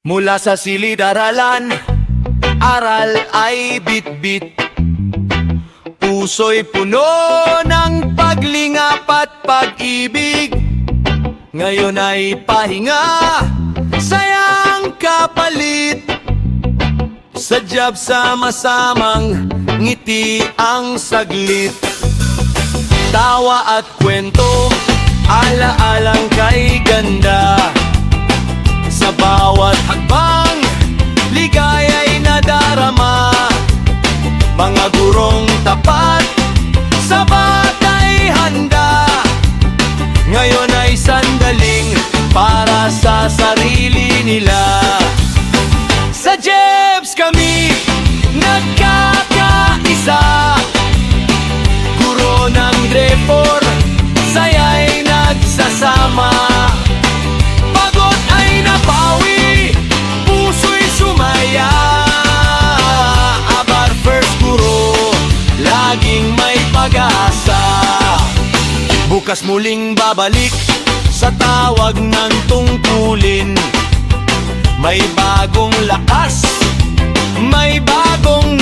Mula sa silid-aralan, aral ay bitbit. Puso'y puno ng paglingap at pag-ibig. Ngayon ay pahinga, sayang kapalit. Sadyap sama-samang ngiti ang saglit. Tawa at kwento, ala-alang kay ganda. Sa bawat hakbang, ligaya'y nadarama. Mga gurong tapat, sabat ay handa. Ngayon ay sandaling para sa sarili nila. Sa Jebs kami nagkakaisa. Guro ng Grade 4, saya'y nagsasama. Pagod ay napawi, puso'y sumaya. Abar first guro, laging may pag-asa. Bukas muling babalik sa tawag ng tungkulin. May bagong lakas, may bagong